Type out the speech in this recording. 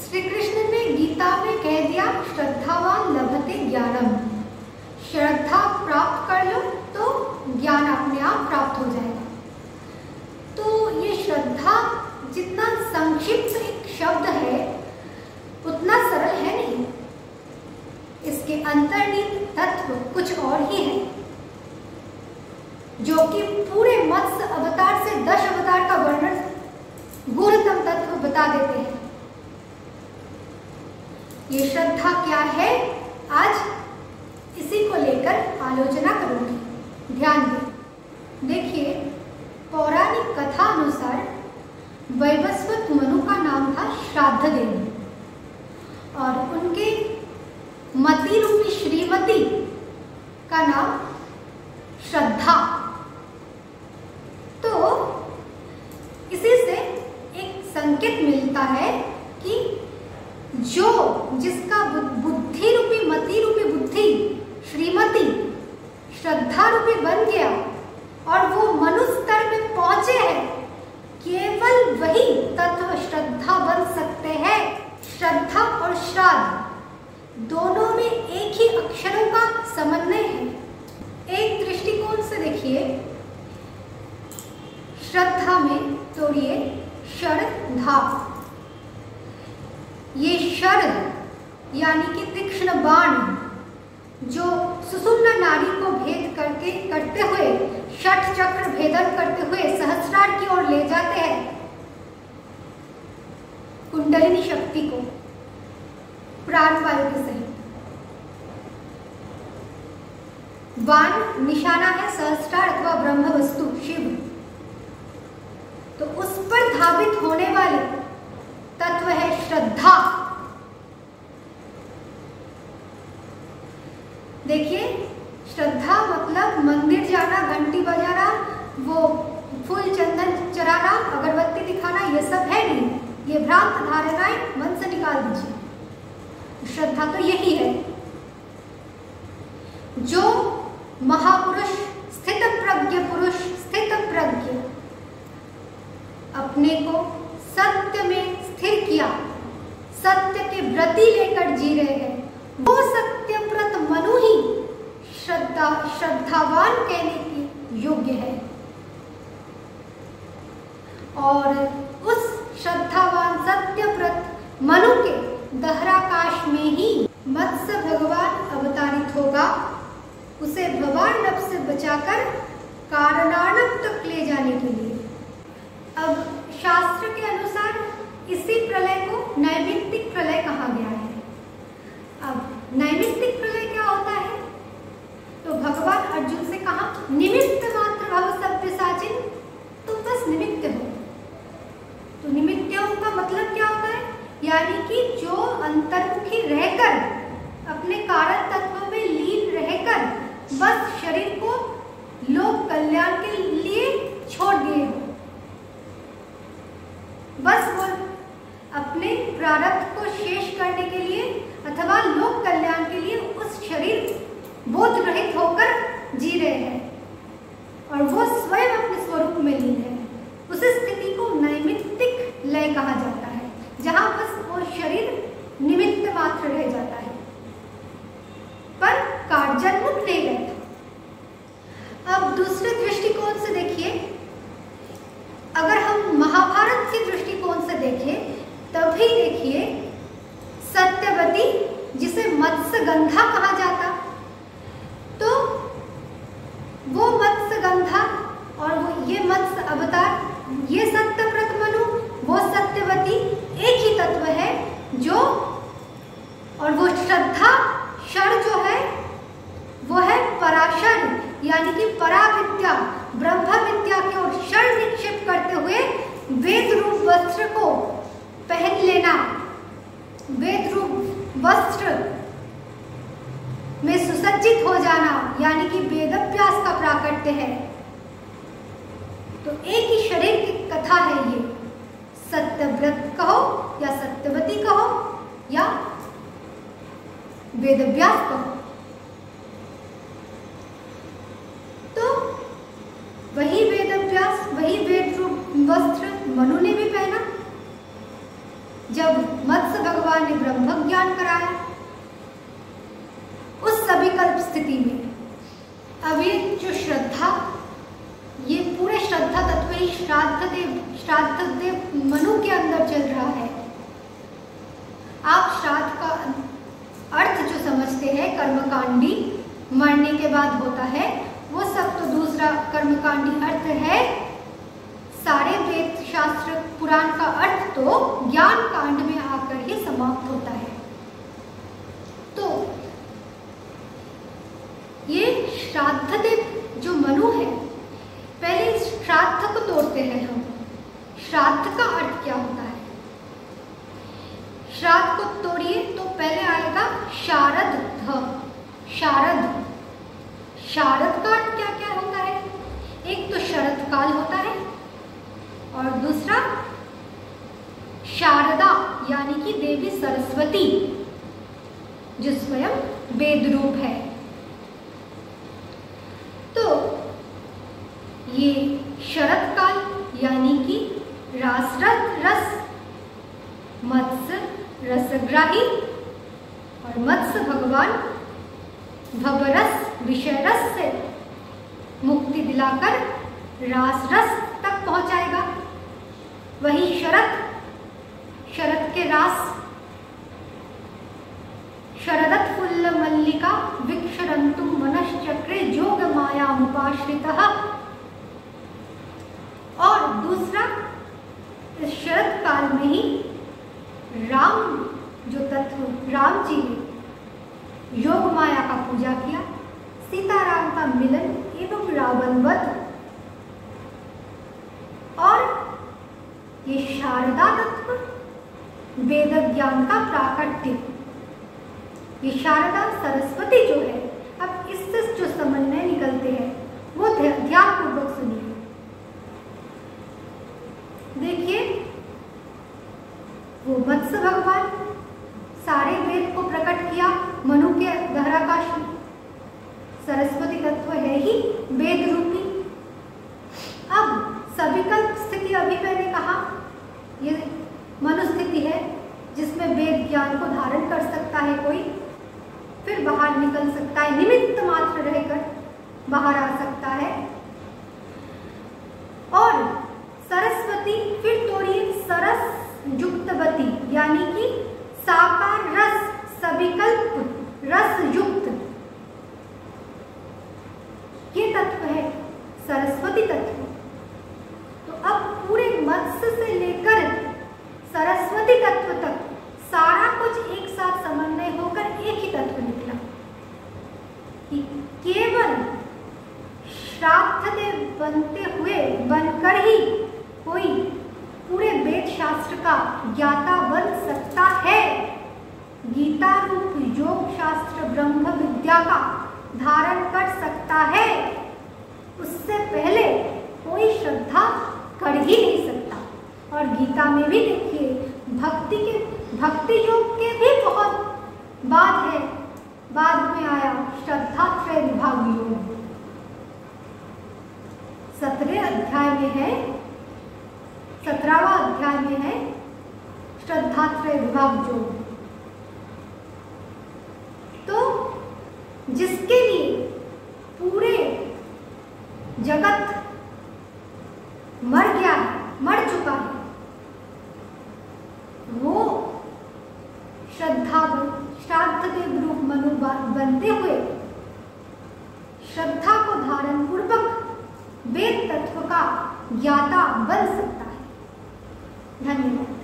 श्री कृष्ण ने गीता में कह दिया, श्रद्धावान लभते ज्ञानम। श्रद्धा प्राप्त कर लो तो ज्ञान अपने आप प्राप्त हो जाएगा। तो ये श्रद्धा जितना संक्षिप्त एक शब्द है उतना सरल है नहीं, इसके अंतर्निहित तत्व कुछ और ही है, जो कि पूरे मत्स्य अवतार से 10 अवतार का वर्णन गूढ़तम तत्व बता देते हैं। ये श्रद्धा क्या है, आज इसी को लेकर आलोचना करूंगी। ध्यान दें। देखिए, पौराणिक कथा अनुसार वैवस्वत मनु का नाम था श्राद्ध देव, और उनके मति रूपी श्रीमती का नाम श्रद्धा। तो इसी से एक संकेत मिलता है कि जिसका बुद्धि रूपी मति रूपी बुद्धि श्रीमती श्रद्धा रूपी बन गया और वो मनुष्य स्तर में पहुंचे हैं, केवल वही तत्व श्रद्धा बन सकते हैं। श्रद्धा और श्राद्ध दोनों में एक ही अक्षरों का समन्वय है। एक दृष्टिकोण से देखिए, श्रद्धा में तोड़िए श्रद्धा। ये शरद यानी कि तीक्ष्ण बाण जो सुषुम्ना नाड़ी को भेद करते हुए षट चक्र भेदन करते हुए सहस्रार की ओर ले जाते हैं कुंडलिनी शक्ति को प्राणवायु के सहित। बाण निशाना है सहस्रार अथवा ब्रह्म वस्तु शिव। तो उस पर धावित होने वाले तत्व है श्रद्धा। देखिए, श्रद्धा मतलब मंदिर जाना, घंटी बजाना, वो फूल चंदन चढ़ाना, अगरबत्ती दिखाना, ये सब है नहीं। ये भ्रांत धारणाएं मन से निकाल दीजिए। श्रद्धा तो यही है जो महापुरुष स्थित प्रज्ञ पुरुष स्थित प्रज्ञ अपने को सत्य में स्थिर किया, सत्य के व्रति लेकर जी रहे हैं, वो सत्यव्रत मनु ही श्रद्धावान कहने के योग्य है। और उस श्रद्धावान सत्यव्रत मनु के दहराकाश में ही मत्स्य भगवान अवतारित होगा, उसे भवार्णव से बचाकर कारणार्णव तक ले जाने के लिए। अब शास्त्र के अनुसार इसी प्रलय को नैमित्तिक प्रलय कहा गया है। अब नैमित्तिक प्रलय क्या होता है? तो भगवान अर्जुन से कहा, निमित्त मात्र भव सव्यसाचिन, तुम बस निमित्त हो। तो निमित्तों का मतलब क्या होता है? यानी कि जो अंतर्मुखी रहकर अपने कारण तत्व में लीन रहकर बस शरीर को लोक कल्याण के लिए छोड़ दिए हो, बस वो अपने प्रारब्ध को शेष करने के लिए अथवा लोक कल्याण के लिए उस शरीर बोध रहित होकर जी रहे हैं और वो स्वयं अपने स्वरूप में लीन है। उस स्थिति को नैमित्तिक लय कहा जाता है, जहां बस वो शरीर निमित्त मात्र रह जाता है पर कार्यान्मुख नहीं रहता। अब दूसरे दृष्टिकोण से देखिए, अगर हम महाभारत के दृष्टिकोण से देखें तभी देखिए सत्यवती जिसे मत्स्यगंधा कहा जाता, तो वो मत्स्यगंधा और वो ये मत्स्य अवतार, ये सत्यव्रत मनु, वो सत्यवती एक ही तत्व है जो, और वो श्रद्धा शर जो है वो है पराशर यानी कि पराविद्या ब्रह्म विद्या की ओर शर निक्षेप करते हुए वेद रूप वस्त्र को पहन लेना, वेद रूप वस्त्र में सुसज्जित हो जाना, यानी कि वेदव्यास का प्राकट्य है। तो एक ही शरीर की कथा है ये, सत्यव्रत कहो या सत्यवती कहो या वेदव्यास कहो। तो वही वेदव्यास, वही वेद रूप वस्त्र मनु ने भी पहना। जब मत्स्य भगवान ने ब्रह्म ज्ञान कराया। उस सविकल्प स्थिति में अब ये जो श्रद्धा, ये पूरे श्रद्धा तत्व ही श्राद्ध देव मनु के अंदर चल रहा है। आप श्राद्ध का अर्थ जो समझते हैं कर्मकांडी मरने के बाद होता है, वो सब तो दूसरा कर्मकांडी अर्थ है। सारे वेद शास्त्र पुराण का अर्थ तो ज्ञान कांड में आकर ही समाप्त होता है। तो ये श्राद्ध देव जो मनु है, पहले श्राद्ध को तोड़ते हैं हम। श्राद्ध का अर्थ क्या होता है? श्राद्ध को तोड़िए तो पहले आएगा शारद। शारद, शारद का अर्थ क्या क्या होता है? एक तो शरद काल होता है और दूसरा शारदा यानी कि देवी सरस्वती जो स्वयं वेद रूप है। तो ये शरद काल यानी कि रस, मत्स्य रसग्राही और मत्स्य भगवान भवरस विषय रस से मुक्ति दिलाकर रास रस तक पहुंचाएगा। वही शरद के रास, शरदत फुल्ल मल्लिका विक्षरन्तु मनश्चक्रे जोग मायामुपाश्रितः। और दूसरा, इस शरद काल में ही राम जो तत्व, राम जी ने योग माया का पूजा किया, सीताराम का मिलन एवं रावण वध। और ये शारदा तत्व वेद ज्ञान का प्राकट्य, ये शारदा सरस्वती जो है। अब इससे जो समन्वय निकलते हैं वो ध्यान पूर्वक सुनिए। देखिए, वो मत्स्य भगवान सारे वेद को प्रकट किया, मनु के दहराकाश में। सरस्वती तत्व है ही वेद रूपी। अब सविकल्प स्थिति, अभी मैंने कहा ये मनुस्थिति है जिसमें वेद ज्ञान को धारण कर सकता है कोई, फिर बाहर निकल सकता है, निमित्त मात्र रहकर बाहर आ सकता है। और सरस्वती, फिर तोड़िए सरस युक्तवती यानी कि साकार रस, सविकल्प रस युक्त, ये तत्व है सरस्वती तत्व। तो अब पूरे मत्स्य से लेकर सरस्वती तत्व तक सारा कुछ एक साथ समन्वय होकर एक ही तत्व निकला कि केवल श्राद्ध देव बनकर ही कोई पूरे वेद शास्त्र का ज्ञाता बन सकता है। गीता रूप योग शास्त्र ब्रह्म विद्या का धारण कर सकता है। उससे पहले कोई श्रद्धा कर ही नहीं सकता। और गीता में भी देखिए, भक्ति योग के भी बहुत बाद है, बाद में आया श्रद्धा त्रय विभाग योग। 17वें अध्याय में है, 17वां अध्याय में है श्रद्धा त्रय विभाग योग। तो जिसके लिए पूरे जगत मर गया है, मर चुका है, वो श्राद्ध देव रूप मनु बनते हुए श्रद्धा को धारण पूर्वक वेद तत्व का ज्ञाता बन सकता है। धन्यवाद।